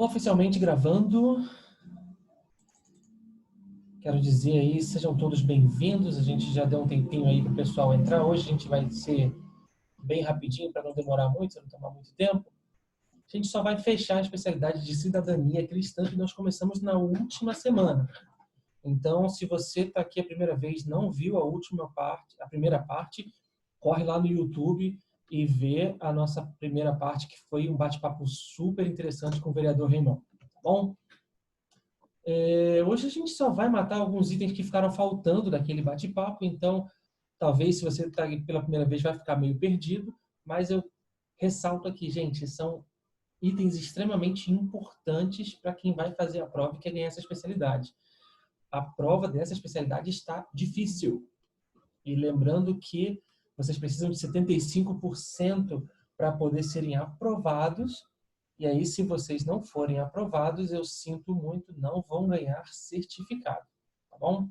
Oficialmente gravando. Quero dizer aí, sejam todos bem-vindos. A gente já deu um tempinho aí para o pessoal entrar. Hoje a gente vai ser bem rapidinho para não demorar muito, não tomar muito tempo. A gente só vai fechar a especialidade de cidadania cristã que nós começamos na última semana. Então, se você está aqui a primeira vez, não viu a primeira parte, corre lá no YouTube e vê a nossa primeira parte, que foi um bate-papo super interessante com o vereador Raimon. Tá bom? Hoje a gente só vai matar alguns itens que ficaram faltando daquele bate-papo, então talvez se você está aqui pela primeira vez vai ficar meio perdido, mas eu ressalto aqui, gente, são itens extremamente importantes para quem vai fazer a prova e quer ganhar essa especialidade. A prova dessa especialidade está difícil. E lembrando que vocês precisam de 75% para poder serem aprovados. E aí, se vocês não forem aprovados, eu sinto muito, não vão ganhar certificado. Tá bom?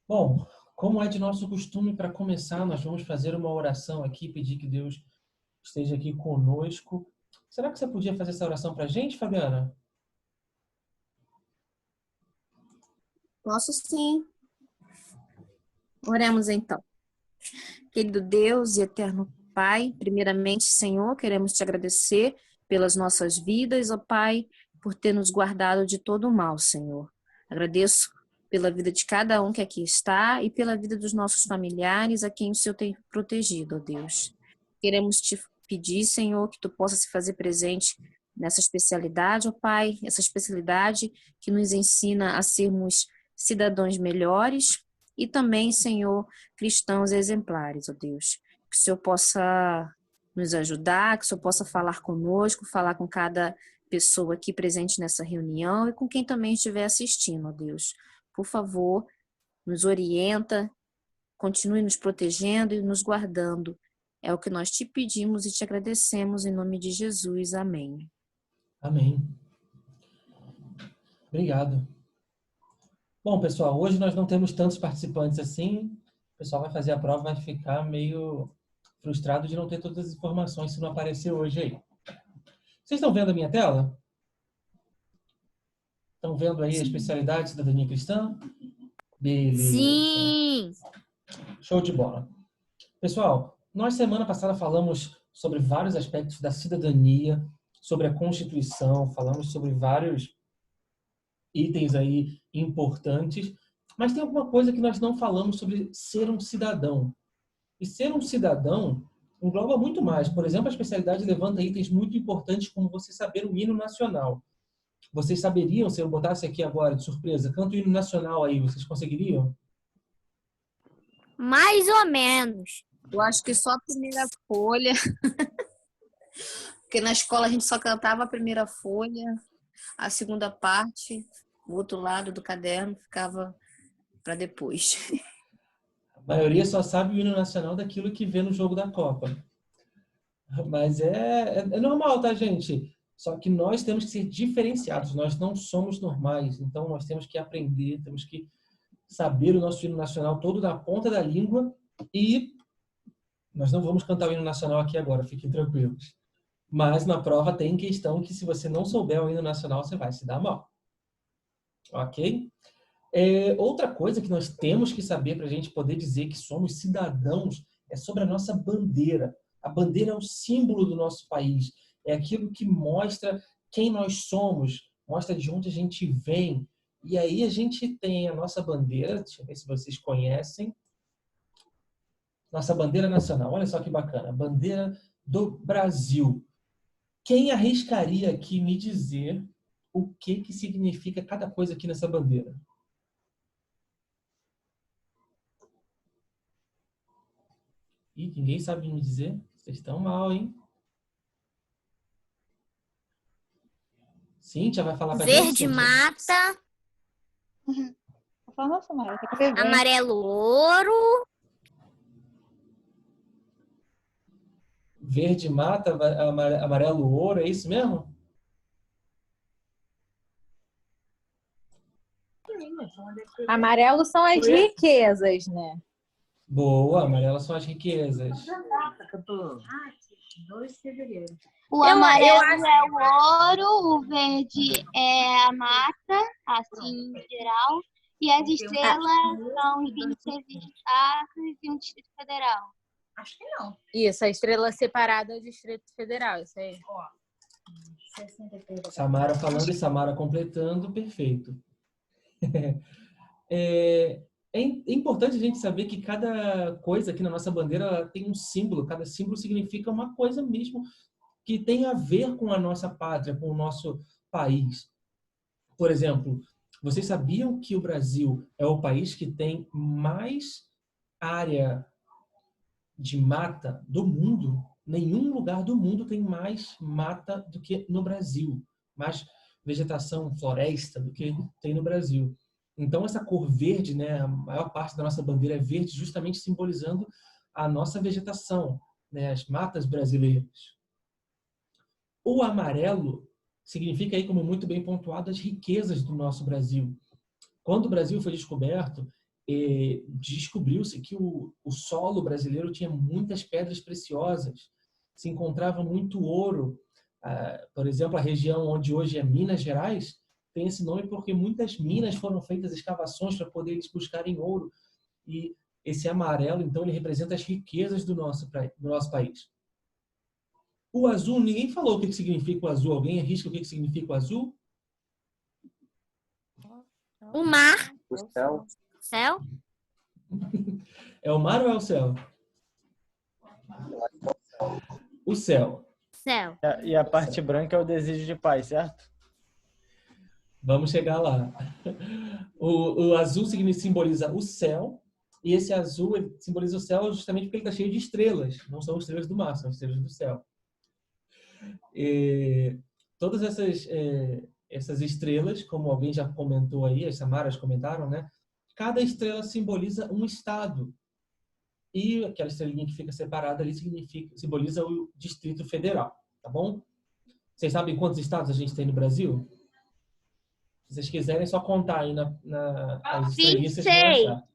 Bom, como é de nosso costume, para começar, nós vamos fazer uma oração aqui, pedir que Deus esteja aqui conosco. Será que você podia fazer essa oração para a gente, Fabiana? Posso sim. Oremos então. Querido Deus e eterno Pai, primeiramente, Senhor, queremos te agradecer pelas nossas vidas, ó Pai, por ter nos guardado de todo o mal, Senhor. Agradeço pela vida de cada um que aqui está e pela vida dos nossos familiares a quem o Senhor tem protegido, ó Deus. Queremos te pedir, Senhor, que tu possa se fazer presente nessa especialidade, ó Pai, essa especialidade que nos ensina a sermos cidadãos melhores e também, Senhor, cristãos exemplares, ó Deus. Que o Senhor possa nos ajudar, que o Senhor possa falar conosco, falar com cada pessoa aqui presente nessa reunião e com quem também estiver assistindo, ó Deus. Por favor, nos orienta, continue nos protegendo e nos guardando. É o que nós te pedimos e te agradecemos em nome de Jesus. Amém. Amém. Obrigado. Bom, pessoal, hoje nós não temos tantos participantes assim. O pessoal vai fazer a prova, vai ficar meio frustrado de não ter todas as informações se não aparecer hoje aí. Vocês estão vendo a minha tela? Estão vendo aí a especialidade de cidadania cristã? Beleza. Sim! Show de bola. Pessoal, nós semana passada falamos sobre vários aspectos da cidadania, sobre a Constituição, falamos sobre vários itens aí importantes, mas tem alguma coisa que nós não falamos sobre ser um cidadão. E ser um cidadão engloba muito mais. Por exemplo, a especialidade levanta itens muito importantes como você saber o hino nacional. Vocês saberiam, se eu botasse aqui agora de surpresa, canta o hino nacional aí, vocês conseguiriam? Mais ou menos. Eu acho que só a primeira folha, porque na escola a gente só cantava a primeira folha, a segunda parte, o outro lado do caderno ficava para depois. A maioria só sabe o hino nacional daquilo que vê no jogo da Copa. Mas é normal, tá, gente? Só que nós temos que ser diferenciados, nós não somos normais. Então, nós temos que aprender, temos que saber o nosso hino nacional todo da ponta da língua e nós não vamos cantar o hino nacional aqui agora, fiquem tranquilos. Mas na prova tem questão que se você não souber o hino nacional, você vai se dar mal. Ok? Outra coisa que nós temos que saber para a gente poder dizer que somos cidadãos é sobre a nossa bandeira. A bandeira é o símbolo do nosso país. É aquilo que mostra quem nós somos, mostra de onde a gente vem. E aí a gente tem a nossa bandeira, deixa eu ver se vocês conhecem. Nossa bandeira nacional, olha só que bacana. Bandeira do Brasil. Quem arriscaria aqui me dizer o que significa cada coisa aqui nessa bandeira? Ih, ninguém sabe me dizer? Vocês estão mal, hein? Cíntia vai falar pra gente, Verde Cíntia? mata, Nossa, Maria, tá com vergonha. amarelo ouro, Verde mata, amarelo ouro, é isso mesmo? Amarelo são as riquezas, né? Boa, amarelo são as riquezas. 2 de fevereiro. O amarelo é o ouro, o verde é a mata, assim, em geral. E as estrelas são os 26 estados e um Distrito Federal. Acho que não. Isso, a estrela separada é o Distrito Federal, isso aí. Ó. 63. Samara falando e Samara completando, perfeito. É importante a gente saber que cada coisa aqui na nossa bandeira ela tem um símbolo, cada símbolo significa uma coisa mesmo que tem a ver com a nossa pátria, com o nosso país. Por exemplo, vocês sabiam que o Brasil é o país que tem mais área de mata do mundo? Nenhum lugar do mundo tem mais mata do que no Brasil, mais vegetação, floresta do que tem no Brasil. Então essa cor verde, né, a maior parte da nossa bandeira é verde, justamente simbolizando a nossa vegetação, né, as matas brasileiras. O amarelo significa aí, como muito bem pontuado, as riquezas do nosso Brasil. Quando o Brasil foi descoberto, descobriu-se que o solo brasileiro tinha muitas pedras preciosas, se encontrava muito ouro. Por exemplo, a região onde hoje é Minas Gerais tem esse nome porque muitas minas foram feitas, escavações para poder eles buscarem ouro. E esse amarelo, então, ele representa as riquezas do nosso país. O azul, ninguém falou o que significa o azul. Alguém arrisca o que significa o azul? O mar. O céu. Céu. É o mar ou é o céu? O céu. Céu. E a parte branca é o desejo de paz, certo? Vamos chegar lá. O azul simboliza o céu. E esse azul simboliza o céu justamente porque ele está cheio de estrelas. Não são estrelas do mar, são estrelas do céu. E todas essas estrelas, como alguém já comentou aí, as Samaras comentaram, né? Cada estrela simboliza um estado. E aquela estrelinha que fica separada ali simboliza o Distrito Federal, tá bom? Vocês sabem quantos estados a gente tem no Brasil? Se vocês quiserem, é só contar aí as estrelinhas, vocês vão 26. achar.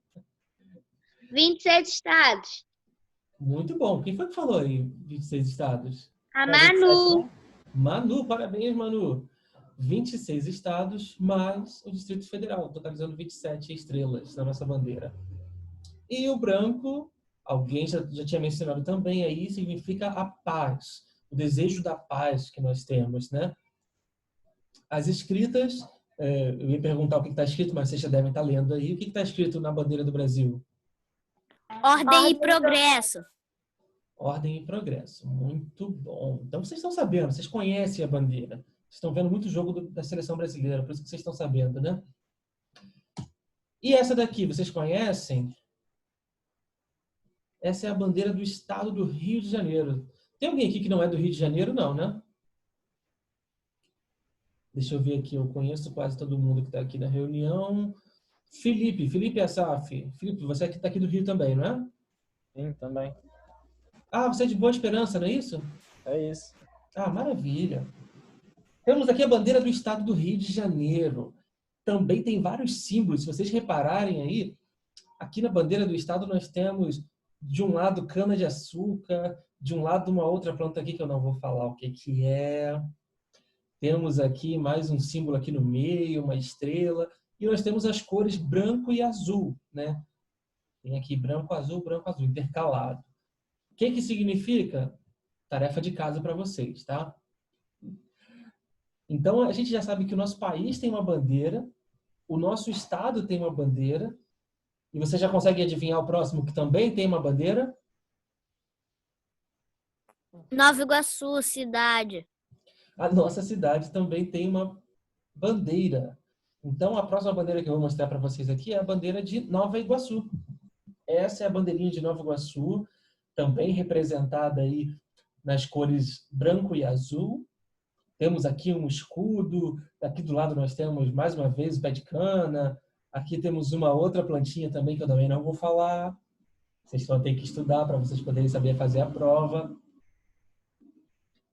26 estados. Muito bom. Quem foi que falou aí 26 estados? A Manu. Manu, parabéns, Manu. 26 estados mais o Distrito Federal, totalizando 27 estrelas na nossa bandeira. E o branco, alguém já tinha mencionado também aí, significa a paz, o desejo da paz que nós temos, né? As escritas, eu ia perguntar o que está escrito, mas vocês já devem estar lendo aí. O que está escrito na bandeira do Brasil? Ordem e progresso. Ordem e progresso. Muito bom. Então vocês estão sabendo, vocês conhecem a bandeira. Vocês estão vendo muito jogo da seleção brasileira, por isso que vocês estão sabendo, né? E essa daqui, vocês conhecem? Essa é a bandeira do estado do Rio de Janeiro. Tem alguém aqui que não é do Rio de Janeiro? Não, né? Deixa eu ver aqui, eu conheço quase todo mundo que está aqui na reunião. Felipe Assaf. Felipe, você que está aqui do Rio também, não é? Sim, também. Ah, você é de Boa Esperança, não é isso? É isso. Ah, maravilha. Temos aqui a bandeira do estado do Rio de Janeiro. Também tem vários símbolos. Se vocês repararem aí, aqui na bandeira do estado nós temos, de um lado, cana-de-açúcar, de um lado, uma outra planta aqui que eu não vou falar o que é. Temos aqui mais um símbolo aqui no meio, uma estrela. E nós temos as cores branco e azul, né? Tem aqui branco, azul, intercalado. O que significa? Tarefa de casa para vocês, tá? Então, a gente já sabe que o nosso país tem uma bandeira, o nosso estado tem uma bandeira, e você já consegue adivinhar o próximo que também tem uma bandeira? Nova Iguaçu, cidade. A nossa cidade também tem uma bandeira. Então, a próxima bandeira que eu vou mostrar para vocês aqui é a bandeira de Nova Iguaçu. Essa é a bandeirinha de Nova Iguaçu, também representada aí nas cores branco e azul. Temos aqui um escudo, aqui do lado nós temos mais uma vez o pé de cana, aqui temos uma outra plantinha também que eu também não vou falar. Vocês vão ter que estudar para vocês poderem saber fazer a prova.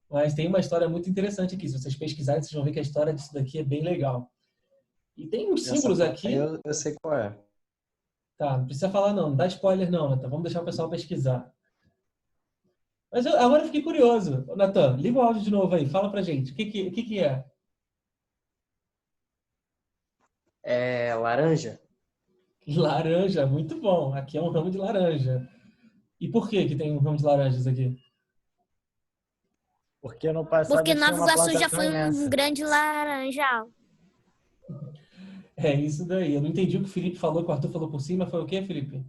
Mas tem uma história muito interessante aqui. Se vocês pesquisarem, vocês vão ver que a história disso daqui é bem legal. E tem uns símbolos aqui... Eu sei qual é. Tá, não precisa falar não dá spoiler não, né? Então vamos deixar o pessoal pesquisar. Mas agora eu fiquei curioso. Natan, liga o áudio de novo aí. Fala pra gente. O que é? É laranja? Laranja, muito bom. Aqui é um ramo de laranja. E por que tem um ramo de laranjas aqui? Porque no passado Porque tinha Nova uma Iguaçu já plantação foi imensa. um grande laranjal. É isso daí. Eu não entendi o que o Felipe falou, que o Arthur falou por cima. Foi o quê, Felipe?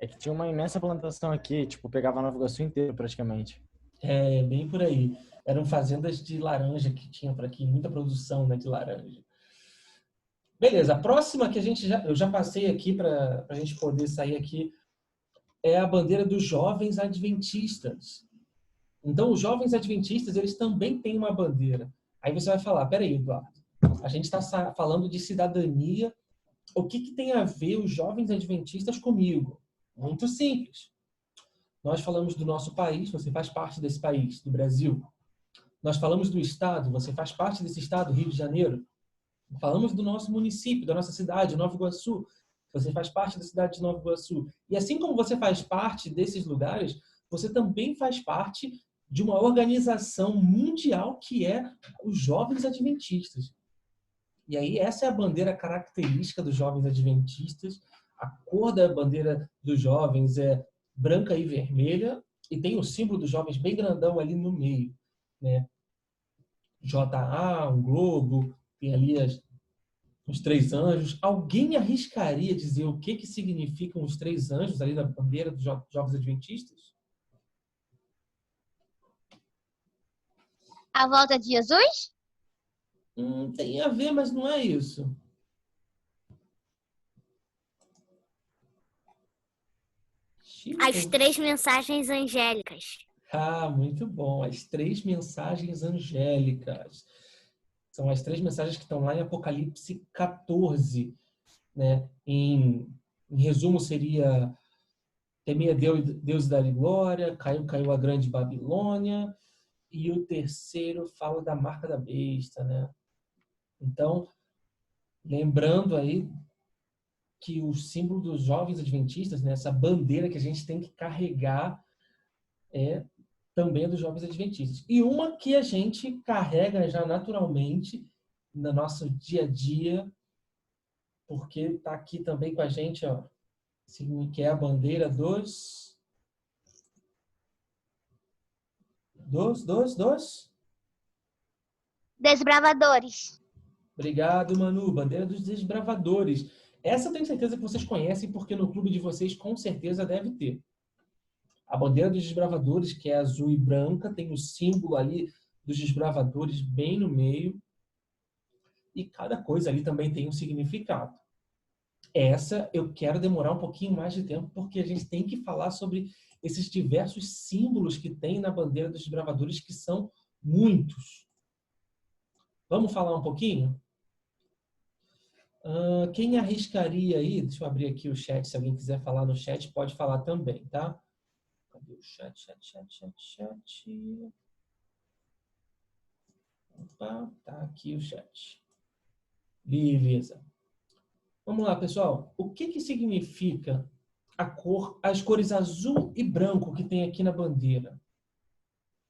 É que tinha uma imensa plantação aqui, tipo, pegava Nova Iguaçu inteiro praticamente. É, bem por aí. Eram fazendas de laranja que tinham por aqui, muita produção, né, de laranja. Beleza, a próxima que eu já passei aqui para a gente poder sair aqui é a bandeira dos jovens adventistas. Então, os jovens adventistas, eles também têm uma bandeira. Aí você vai falar, peraí, Eduardo, a gente está falando de cidadania, o que tem a ver os jovens adventistas comigo? Muito simples. Nós falamos do nosso país, você faz parte desse país, do Brasil. Nós falamos do estado, você faz parte desse estado, Rio de Janeiro. Falamos do nosso município, da nossa cidade, Nova Iguaçu. Você faz parte da cidade de Nova Iguaçu. E assim como você faz parte desses lugares, você também faz parte de uma organização mundial que é os Jovens Adventistas. E aí essa é a bandeira característica dos Jovens Adventistas. A cor da bandeira dos jovens é branca e vermelha e tem o símbolo dos jovens bem grandão ali no meio, né? JA, um globo, tem ali os três anjos. Alguém arriscaria dizer o que significam os três anjos ali na bandeira dos Jovens Adventistas? A volta de Jesus? Tem a ver, mas não é isso. As 3 mensagens angélicas. Ah, muito bom. As 3 mensagens angélicas. São as 3 mensagens que estão lá em Apocalipse 14. Né? Em resumo, seria temer Deus e dar-lhe glória, caiu a grande Babilônia, e o terceiro fala da marca da besta. Né? Então, lembrando aí que o símbolo dos jovens adventistas, né, essa bandeira que a gente tem que carregar é também dos jovens adventistas. E uma que a gente carrega já naturalmente no nosso dia a dia, porque está aqui também com a gente, ó, que é a bandeira dos Desbravadores. Obrigado, Manu. Bandeira dos desbravadores. Essa eu tenho certeza que vocês conhecem, porque no clube de vocês com certeza deve ter. A bandeira dos desbravadores, que é azul e branca, tem o símbolo ali dos desbravadores bem no meio. E cada coisa ali também tem um significado. Essa eu quero demorar um pouquinho mais de tempo, porque a gente tem que falar sobre esses diversos símbolos que tem na bandeira dos desbravadores, que são muitos. Vamos falar um pouquinho? Quem arriscaria aí? Deixa eu abrir aqui o chat. Se alguém quiser falar no chat, pode falar também, tá? Cadê o chat? Opa, tá aqui o chat. Beleza. Vamos lá, pessoal. O que significa as cores azul e branco que tem aqui na bandeira?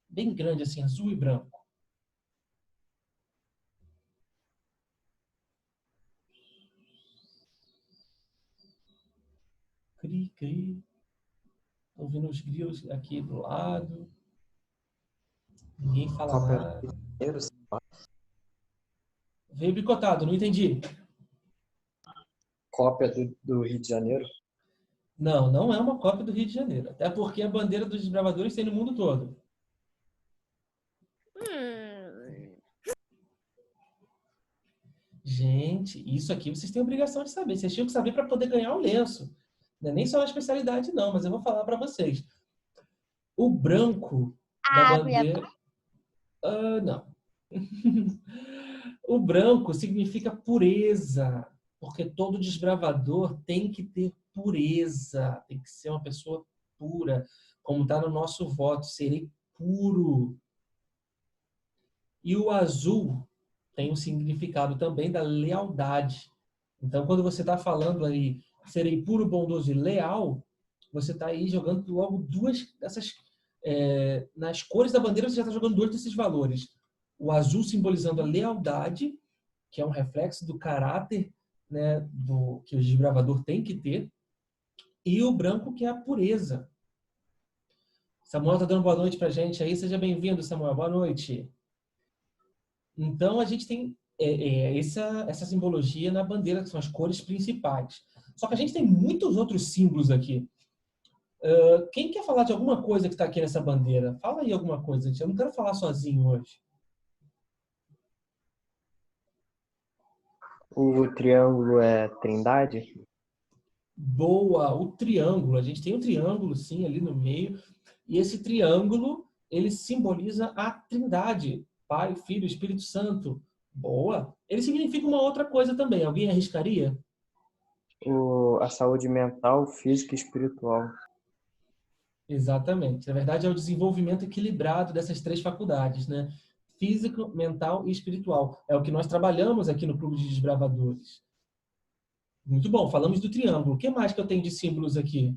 Bem grande assim, azul e branco. Cri, cri. Estou vendo os grilos aqui do lado. Ninguém fala nada. Veio picotado, não entendi. Cópia do Rio de Janeiro? Não, não é uma cópia do Rio de Janeiro. Até porque a bandeira dos desbravadores tem no mundo todo. Gente, isso aqui vocês têm obrigação de saber. Vocês tinham que saber para poder ganhar o lenço. Não é nem só uma especialidade, não, mas eu vou falar para vocês. O branco da bandeira... não. O branco significa pureza, porque todo desbravador tem que ter pureza, tem que ser uma pessoa pura, como está no nosso voto, serei puro. E o azul tem um significado também da lealdade. Então, quando você está falando aí, serei puro, bondoso e leal, você está aí jogando logo duas dessas nas cores da bandeira você já está jogando 2 desses valores. O azul simbolizando a lealdade, que é um reflexo do caráter, né, que o desbravador tem que ter, e o branco, que é a pureza. Samuel está dando boa noite para a gente aí. Seja bem-vindo, Samuel. Boa noite. Então, a gente tem essa simbologia na bandeira, que são as cores principais. Só que a gente tem muitos outros símbolos aqui. Quem quer falar de alguma coisa que está aqui nessa bandeira? Fala aí alguma coisa, gente. Eu não quero falar sozinho hoje. O triângulo é Trindade? Boa! O triângulo. A gente tem um triângulo, sim, ali no meio. E esse triângulo, ele simboliza a Trindade. Pai, Filho, Espírito Santo. Boa! Ele significa uma outra coisa também. Alguém arriscaria? A saúde mental, física e espiritual. Exatamente. Na verdade, é o desenvolvimento equilibrado dessas 3 faculdades, né? Físico, mental e espiritual. É o que nós trabalhamos aqui no Clube de Desbravadores. Muito bom. Falamos do triângulo. O que mais que eu tenho de símbolos aqui?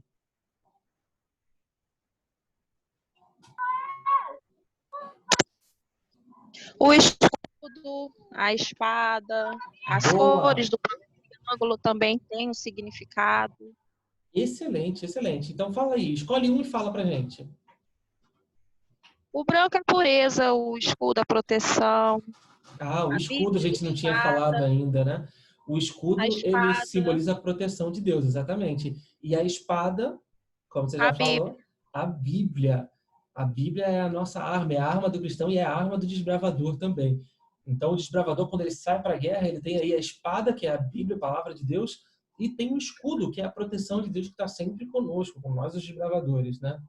O escudo, a espada, as Boa! cores do triângulo também têm um significado. Excelente, excelente. Então fala aí. Escolhe um e fala pra gente. O branco é a pureza, o escudo a proteção, Ah, o a escudo a Bíblia, gente não tinha falado ainda, né? O escudo, a ele espada, simboliza a proteção de Deus, exatamente. E a espada, como você a já Bíblia. falou, a Bíblia. A Bíblia é a nossa arma, é a arma do cristão e é a arma do desbravador também. Então, o desbravador, quando ele sai para a guerra, ele tem aí a espada, que é a Bíblia, a palavra de Deus, e tem o escudo, que é a proteção de Deus que está sempre conosco, com nós, os desbravadores, né?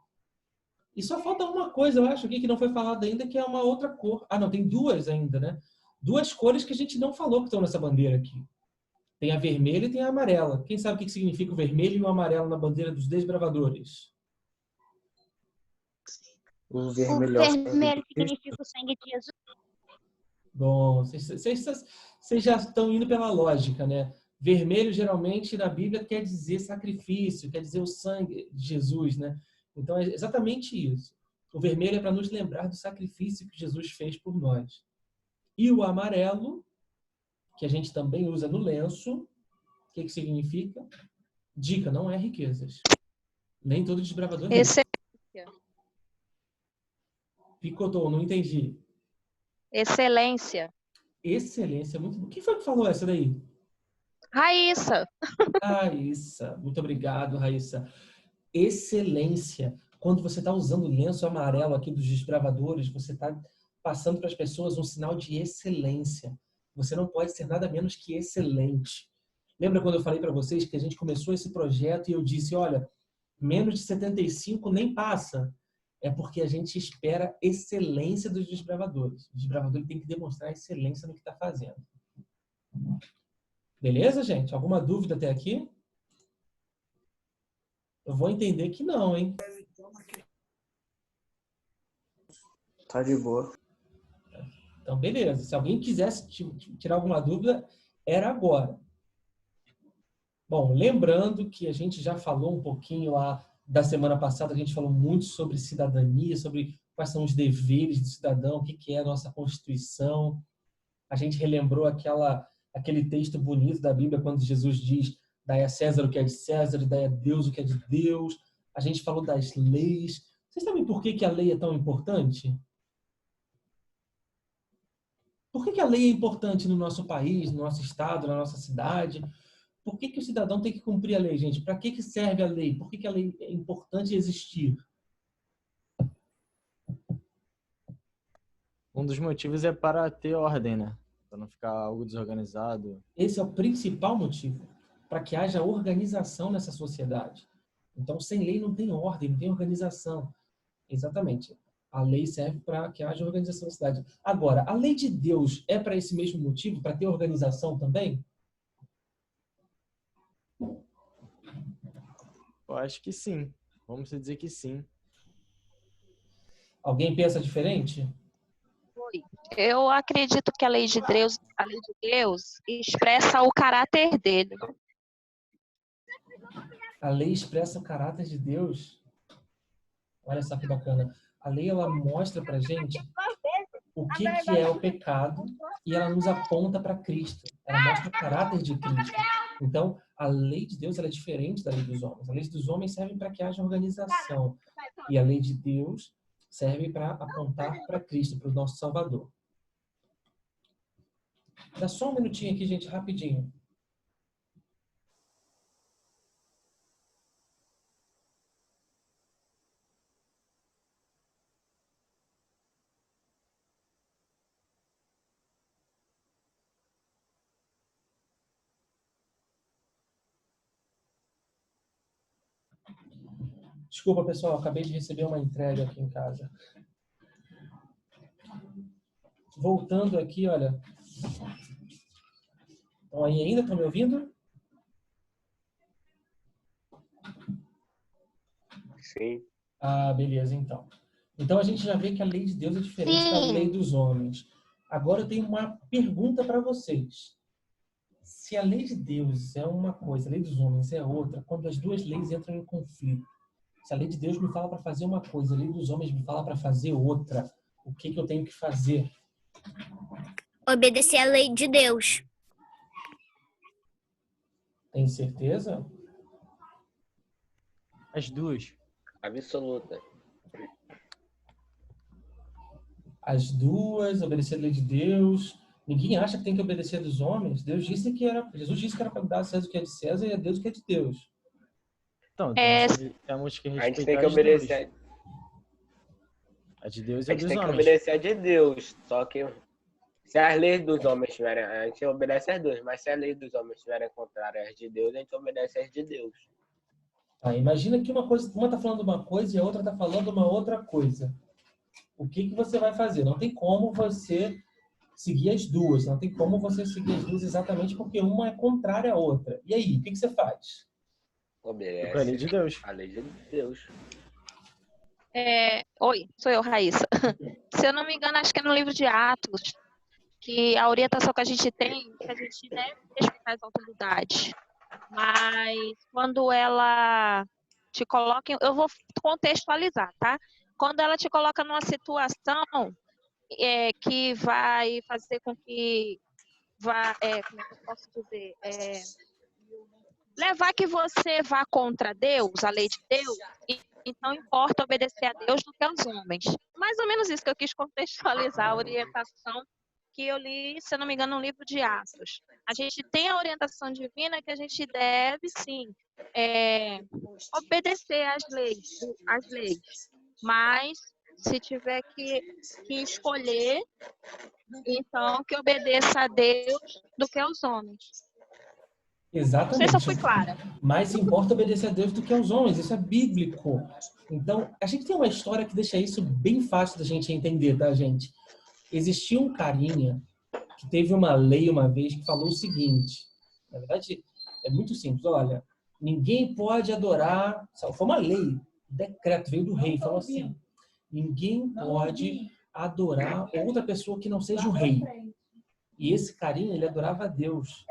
E só falta uma coisa, eu acho, aqui que não foi falada ainda, que é uma outra cor. Ah, não, tem 2 ainda, né? 2 cores que a gente não falou que estão nessa bandeira aqui. Tem a vermelha e tem a amarela. Quem sabe o que significa o vermelho e o amarelo na bandeira dos desbravadores? O O vermelho é o sangue de vermelho Cristo. significa o sangue de Jesus. Bom, vocês já estão indo pela lógica, né? Vermelho, geralmente, na Bíblia, quer dizer sacrifício, quer dizer o sangue de Jesus, né? Então, é exatamente isso. O vermelho é para nos lembrar do sacrifício que Jesus fez por nós. E o amarelo, que a gente também usa no lenço, o que significa? Dica, não é riquezas. Nem todo desbravador é rico. Excelência. Picotou, não entendi. Excelência. Excelência, muito bom. Quem foi que falou essa daí? Raíssa. Raíssa, muito obrigado, Raíssa. Excelência. Quando você está usando o lenço amarelo aqui dos desbravadores, você está passando para as pessoas um sinal de excelência. Você não pode ser nada menos que excelente. Lembra quando eu falei para vocês que a gente começou esse projeto e eu disse, olha, menos de 75 nem passa. É porque a gente espera excelência dos desbravadores. O desbravador tem que demonstrar excelência no que está fazendo. Beleza, gente? Alguma dúvida até aqui? Eu vou entender que não, hein? Tá de boa. Então, beleza. Se alguém quisesse tirar alguma dúvida, era agora. Bom, lembrando que a gente já falou um pouquinho lá da semana passada, a gente falou muito sobre cidadania, sobre quais são os deveres do cidadão, o que é a nossa Constituição. A gente relembrou aquele texto bonito da Bíblia, quando Jesus diz, dai a César o que é de César e dai a Deus o que é de Deus. A gente falou das leis. Vocês sabem por que a lei é tão importante? Por que a lei é importante no nosso país, no nosso estado, na nossa cidade? Por que o cidadão tem que cumprir a lei, gente? Para que serve a lei? Por que a lei é importante existir? Um dos motivos é para ter ordem, né? Para não ficar algo desorganizado. Esse é o principal motivo, para que haja organização nessa sociedade. Então, sem lei não tem ordem, não tem organização. Exatamente. A lei serve para que haja organização na cidade. Agora, a lei de Deus é para esse mesmo motivo, para ter organização também? Eu acho que sim. Vamos dizer que sim. Alguém pensa diferente? Eu acredito que a lei de Deus expressa o caráter dele. A lei expressa o caráter de Deus? Olha só que bacana. A lei, ela mostra pra gente o que é o pecado e ela nos aponta para Cristo. Ela mostra o caráter de Cristo. Então, a lei de Deus ela é diferente da lei dos homens. A lei dos homens serve para que haja organização. E a lei de Deus serve para apontar para Cristo, para o nosso Salvador. Dá só um minutinho aqui, gente, rapidinho. Desculpa, pessoal, acabei de receber uma entrega aqui em casa. Voltando aqui, olha. Então, aí ainda estão me ouvindo? Sim. Ah, beleza, então. Então, a gente já vê que a lei de Deus é diferente da lei dos homens. Agora, eu tenho uma pergunta para vocês. Se a lei de Deus é uma coisa, a lei dos homens é outra, quando as duas leis entram em conflito, se a lei de Deus me fala para fazer uma coisa, a lei dos homens me fala para fazer outra, o que eu tenho que fazer? Obedecer a lei de Deus. Tem certeza? As duas. Absoluta. As duas, obedecer a lei de Deus. Ninguém acha que tem que obedecer a dos homens. Jesus disse que era para dar a César o que é de César e a Deus o que é de Deus. Então, temos que A respeitar gente tem que as obedecer. duas. A de Deus e A a gente dos tem que homens. obedecer a de Deus. Só que se as leis dos homens estiverem, a gente obedece as duas. Mas se as leis dos homens estiverem contrárias às de Deus, a gente obedece às de Deus. Tá, imagina que uma está falando uma coisa e a outra está falando uma outra coisa. O que você vai fazer? Não tem como você seguir as duas. Não tem como você seguir as duas exatamente porque uma é contrária à outra. E aí, o que você faz? Obedece A lei de Deus. a lei de Deus. Oi, sou eu, Raíssa. Se eu não me engano, acho que é no livro de Atos, que a orientação que a gente tem, que a gente deve respeitar as autoridades. Mas quando ela te coloca, eu vou contextualizar, tá? Quando ela te coloca numa situação que vai fazer com que vá, como é que eu posso dizer? Levar que você vá contra Deus, a lei de Deus, então importa obedecer a Deus do que aos homens. Mais ou menos isso que eu quis contextualizar a orientação que eu li, se eu não me engano, no livro de Atos. A gente tem a orientação divina que a gente deve, sim, obedecer às leis. Mas, se tiver que escolher, então que obedeça a Deus do que aos homens. Exatamente. Não sei se eu fui clara. Mais importa obedecer a Deus do que aos homens. Isso é bíblico. Então, a gente tem uma história que deixa isso bem fácil da gente entender, tá, gente? Existia um carinha que teve uma lei uma vez que falou o seguinte. Na verdade, é muito simples. Olha, ninguém pode adorar... Foi uma lei, decreto, veio do rei. Falou assim, ninguém pode adorar outra pessoa que não seja o rei. E esse carinha, ele adorava a Deus.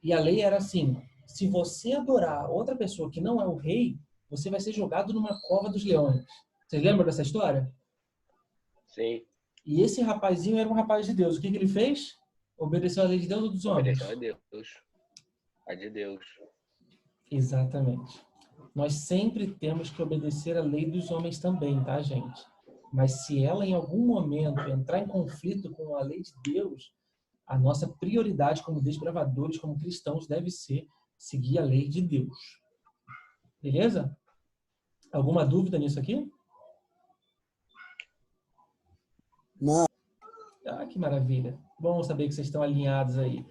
E a lei era assim, se você adorar outra pessoa que não é o rei, você vai ser jogado numa cova dos leões. Vocês lembram dessa história? Sim. E esse rapazinho era um rapaz de Deus. O que ele fez? Obedeceu a lei de Deus ou dos homens? Obedeceu a Deus. A de Deus. Exatamente. Nós sempre temos que obedecer a lei dos homens também, tá, gente? Mas se ela em algum momento entrar em conflito com a lei de Deus, a nossa prioridade como desbravadores, como cristãos, deve ser seguir a lei de Deus. Beleza? Alguma dúvida nisso aqui? Não. Ah, que maravilha. Bom saber que vocês estão alinhados aí.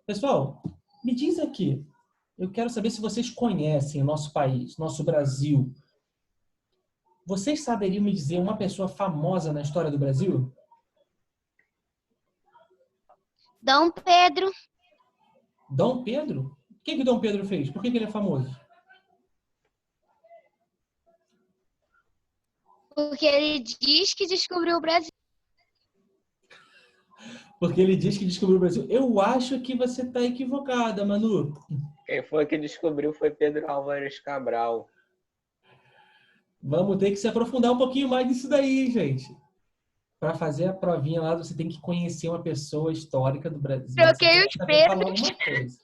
Pessoal, me diz aqui. Eu quero saber se vocês conhecem o nosso país, nosso Brasil. Vocês saberiam me dizer uma pessoa famosa na história do Brasil? Dom Pedro. Dom Pedro? O que Dom Pedro fez? Por que ele é famoso? Porque ele diz que descobriu o Brasil. Porque ele diz que descobriu o Brasil. Eu acho que você está equivocada, Manu. Quem foi que descobriu foi Pedro Álvares Cabral. Vamos ter que se aprofundar um pouquinho mais nisso daí, gente. Para fazer a provinha lá, você tem que conhecer uma pessoa histórica do Brasil. Troquei Você os tem que saber falar pesos. alguma coisa.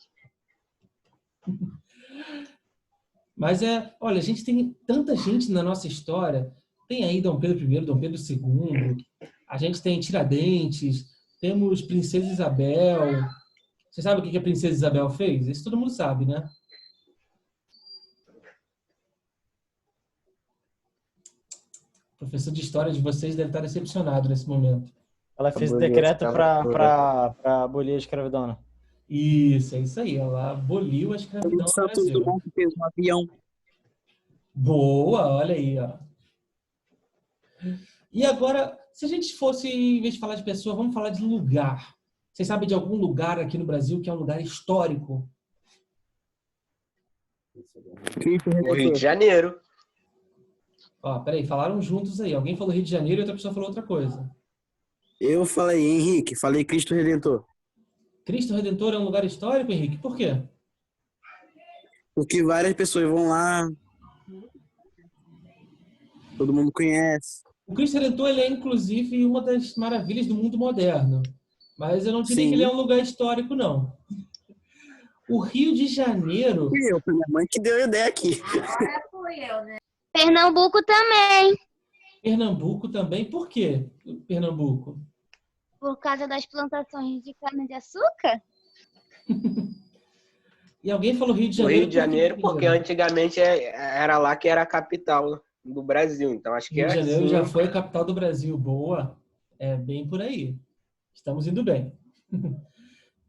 Mas olha, a gente tem tanta gente na nossa história. Tem aí Dom Pedro I, Dom Pedro II. A gente tem Tiradentes. Temos Princesa Isabel. Você sabe o que a Princesa Isabel fez? Isso todo mundo sabe, né? O professor de história de vocês deve estar decepcionado nesse momento. Ela fez Aboliu a decreto escravatura. para abolir a escravidão, né? Isso, é isso aí. Ela aboliu a escravidão no Santos Brasil. Dumont que fez um avião. Boa, olha aí, ó. E agora, se a gente fosse, em vez de falar de pessoa, vamos falar de lugar. Vocês sabem de algum lugar aqui no Brasil que é um lugar histórico? O Rio de Janeiro. Ó, peraí, falaram juntos aí. Alguém falou Rio de Janeiro e outra pessoa falou outra coisa. Eu falei, Henrique, falei Cristo Redentor. Cristo Redentor é um lugar histórico, Henrique? Por quê? Porque várias pessoas vão lá. Todo mundo conhece. O Cristo Redentor ele é, inclusive, uma das maravilhas do mundo moderno. Mas eu não diria Sim. que ele é um lugar histórico, não. O Rio de Janeiro... Foi minha mãe que deu a ideia aqui. Pernambuco também, Pernambuco também. Por quê, Pernambuco? por causa das plantações de cana-de-açúcar. E alguém falou Rio de O Janeiro. Rio de Janeiro, porque antigamente era lá que era a capital do Brasil. Então, acho que Rio de é Janeiro assim. já foi a capital do Brasil. Boa. É bem por aí. Estamos indo bem.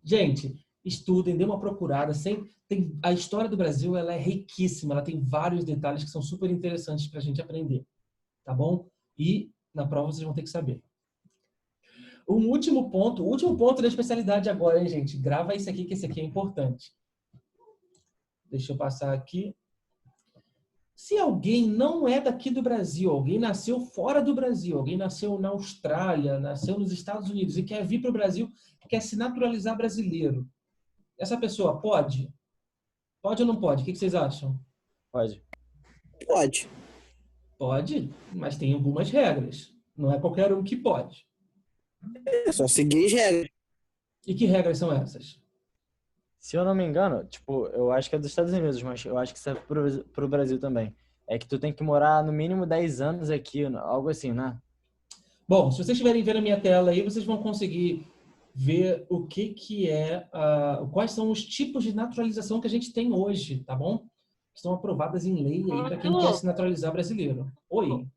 Gente, estudem, dê uma procurada. A história do Brasil ela é riquíssima. Ela tem vários detalhes que são super interessantes para a gente aprender. Tá bom? E na prova vocês vão ter que saber. O último ponto da especialidade agora, hein, gente? Grava isso aqui, que esse aqui é importante. Deixa eu passar aqui. Se alguém não é daqui do Brasil, alguém nasceu fora do Brasil, alguém nasceu na Austrália, nasceu nos Estados Unidos e quer vir para o Brasil, quer se naturalizar brasileiro, essa pessoa pode? Pode ou não pode? O que vocês acham? Pode. Pode. Pode, mas tem algumas regras. Não é qualquer um que pode. É só seguir as regras. E que regras são essas? Se eu não me engano, tipo, eu acho que é dos Estados Unidos, mas eu acho que serve pro Brasil também. É que tu tem que morar no mínimo 10 anos aqui, algo assim, né? Bom, se vocês estiverem vendo a minha tela aí, vocês vão conseguir ver o que é, quais são os tipos de naturalização que a gente tem hoje, tá bom? Estão aprovadas em lei aí para quem quer se naturalizar brasileiro. Oi.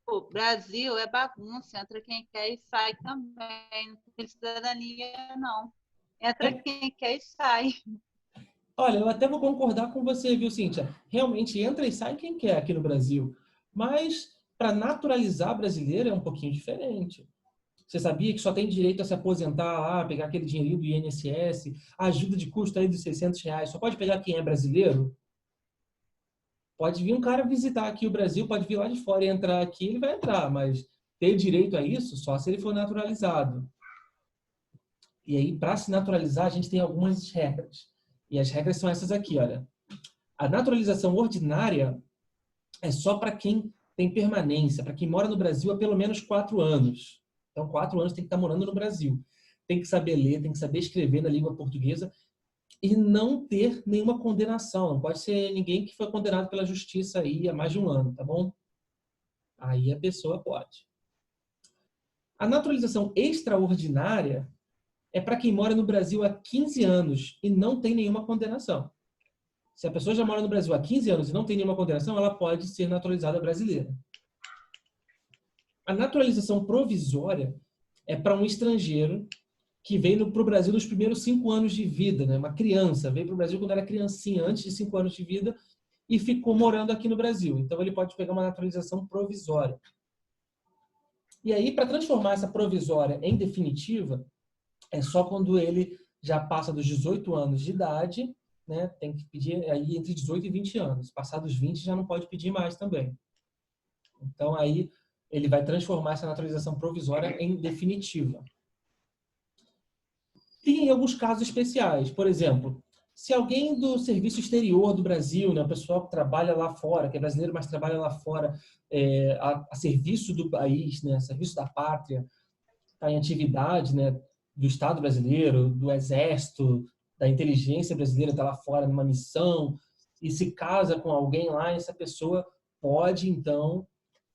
O Brasil é bagunça, entra quem quer e sai também. Não tem cidadania, não. Entra quem quer e sai. Olha, eu até vou concordar com você, viu, Cíntia? Realmente entra e sai quem quer aqui no Brasil. Mas para naturalizar brasileiro é um pouquinho diferente. Você sabia que só tem direito a se aposentar lá, pegar aquele dinheirinho do INSS, a ajuda de custo aí dos R$600, só pode pegar quem é brasileiro? Pode vir um cara visitar aqui o Brasil, pode vir lá de fora e entrar aqui, ele vai entrar, mas ter direito a isso só se ele for naturalizado. E aí, para se naturalizar, a gente tem algumas regras. E as regras são essas aqui, olha. A naturalização ordinária é só para quem tem permanência, para quem mora no Brasil há pelo menos 4 anos. Então, 4 anos tem que estar morando no Brasil. Tem que saber ler, tem que saber escrever na língua portuguesa e não ter nenhuma condenação. Não pode ser ninguém que foi condenado pela justiça aí há mais de 1 ano, tá bom? Aí a pessoa pode. A naturalização extraordinária é para quem mora no Brasil há 15 anos e não tem nenhuma condenação. Se a pessoa já mora no Brasil há 15 anos e não tem nenhuma condenação, ela pode ser naturalizada brasileira. A naturalização provisória é para um estrangeiro que veio para o Brasil nos primeiros 5 anos de vida, né? Uma criança, veio para o Brasil quando era criancinha, antes de 5 anos de vida, e ficou morando aqui no Brasil. Então, ele pode pegar uma naturalização provisória. E aí, para transformar essa provisória em definitiva, é só quando ele já passa dos 18 anos de idade, né? Tem que pedir aí entre 18 e 20 anos. Passados 20, já não pode pedir mais também. Então, aí, ele vai transformar essa naturalização provisória em definitiva. Tem alguns casos especiais. Por exemplo, Se alguém do serviço exterior do Brasil, né, o pessoal que trabalha lá fora, que é brasileiro, mas trabalha lá fora, a serviço do país, né, a serviço da pátria, está em atividade, né, do Estado brasileiro, do Exército, da inteligência brasileira, está lá fora numa missão, e se casa com alguém lá, essa pessoa pode, então,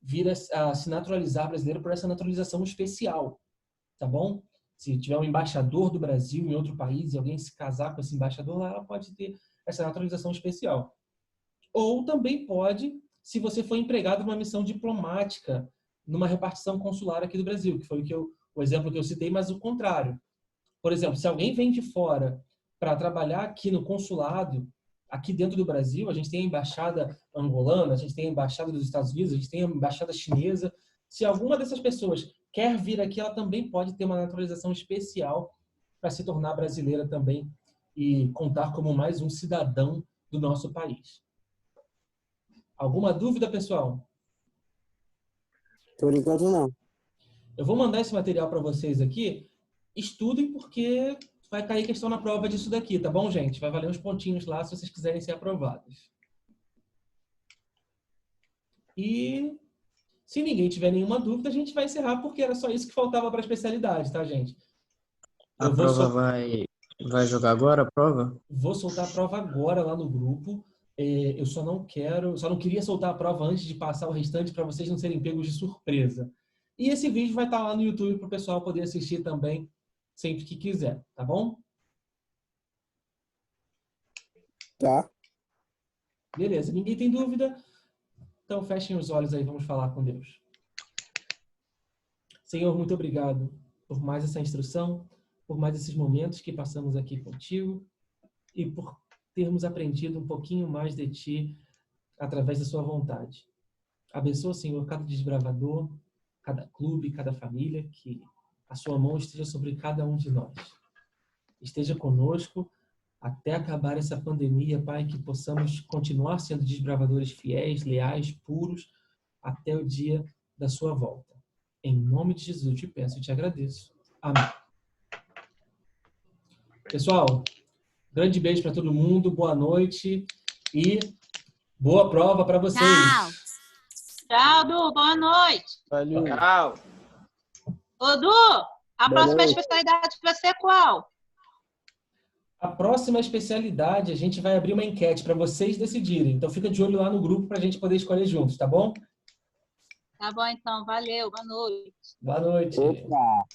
vir a se naturalizar brasileiro por essa naturalização especial, tá bom? Se tiver um embaixador do Brasil em outro país e alguém se casar com esse embaixador lá, ela pode ter essa naturalização especial. Ou também pode, se você for empregado numa missão diplomática, numa repartição consular aqui do Brasil, que foi o exemplo que eu citei, mas o contrário. Por exemplo, se alguém vem de fora para trabalhar aqui no consulado, aqui dentro do Brasil, a gente tem a embaixada angolana, a gente tem a embaixada dos Estados Unidos, a gente tem a embaixada chinesa. Se alguma dessas pessoas quer vir aqui, ela também pode ter uma naturalização especial para se tornar brasileira também e contar como mais um cidadão do nosso país. Alguma dúvida, pessoal? Por enquanto, não. Eu vou mandar esse material para vocês aqui. Estudem, porque vai cair questão na prova disso daqui, tá bom, gente? Vai valer uns pontinhos lá se vocês quiserem ser aprovados. E se ninguém tiver nenhuma dúvida, a gente vai encerrar, porque era só isso que faltava para a especialidade, tá, gente? A prova vai jogar agora a prova? Vou soltar a prova agora lá no grupo. Eu só não queria soltar a prova antes de passar o restante para vocês não serem pegos de surpresa. E esse vídeo vai estar lá no YouTube para o pessoal poder assistir também sempre que quiser, tá bom? Tá. Beleza, ninguém tem dúvida? Então fechem os olhos aí, vamos falar com Deus. Senhor, muito obrigado por mais essa instrução, por mais esses momentos que passamos aqui contigo e por termos aprendido um pouquinho mais de Ti através da Sua vontade. Abençoa, Senhor, cada desbravador, cada clube, cada família, que a Sua mão esteja sobre cada um de nós. Esteja conosco até acabar essa pandemia, Pai, que possamos continuar sendo desbravadores fiéis, leais, puros, até o dia da Sua volta. Em nome de Jesus eu te peço e te agradeço. Amém. Pessoal, grande beijo para todo mundo, boa noite e boa prova para vocês. Tchau. Tchau, Du. Boa noite. Valeu. Tchau. Ô, Du, a próxima especialidade vai ser qual? A próxima especialidade, a gente vai abrir uma enquete para vocês decidirem. Então fica de olho lá no grupo para a gente poder escolher juntos, tá bom? Tá bom, então. Valeu. Boa noite. Boa noite. Opa.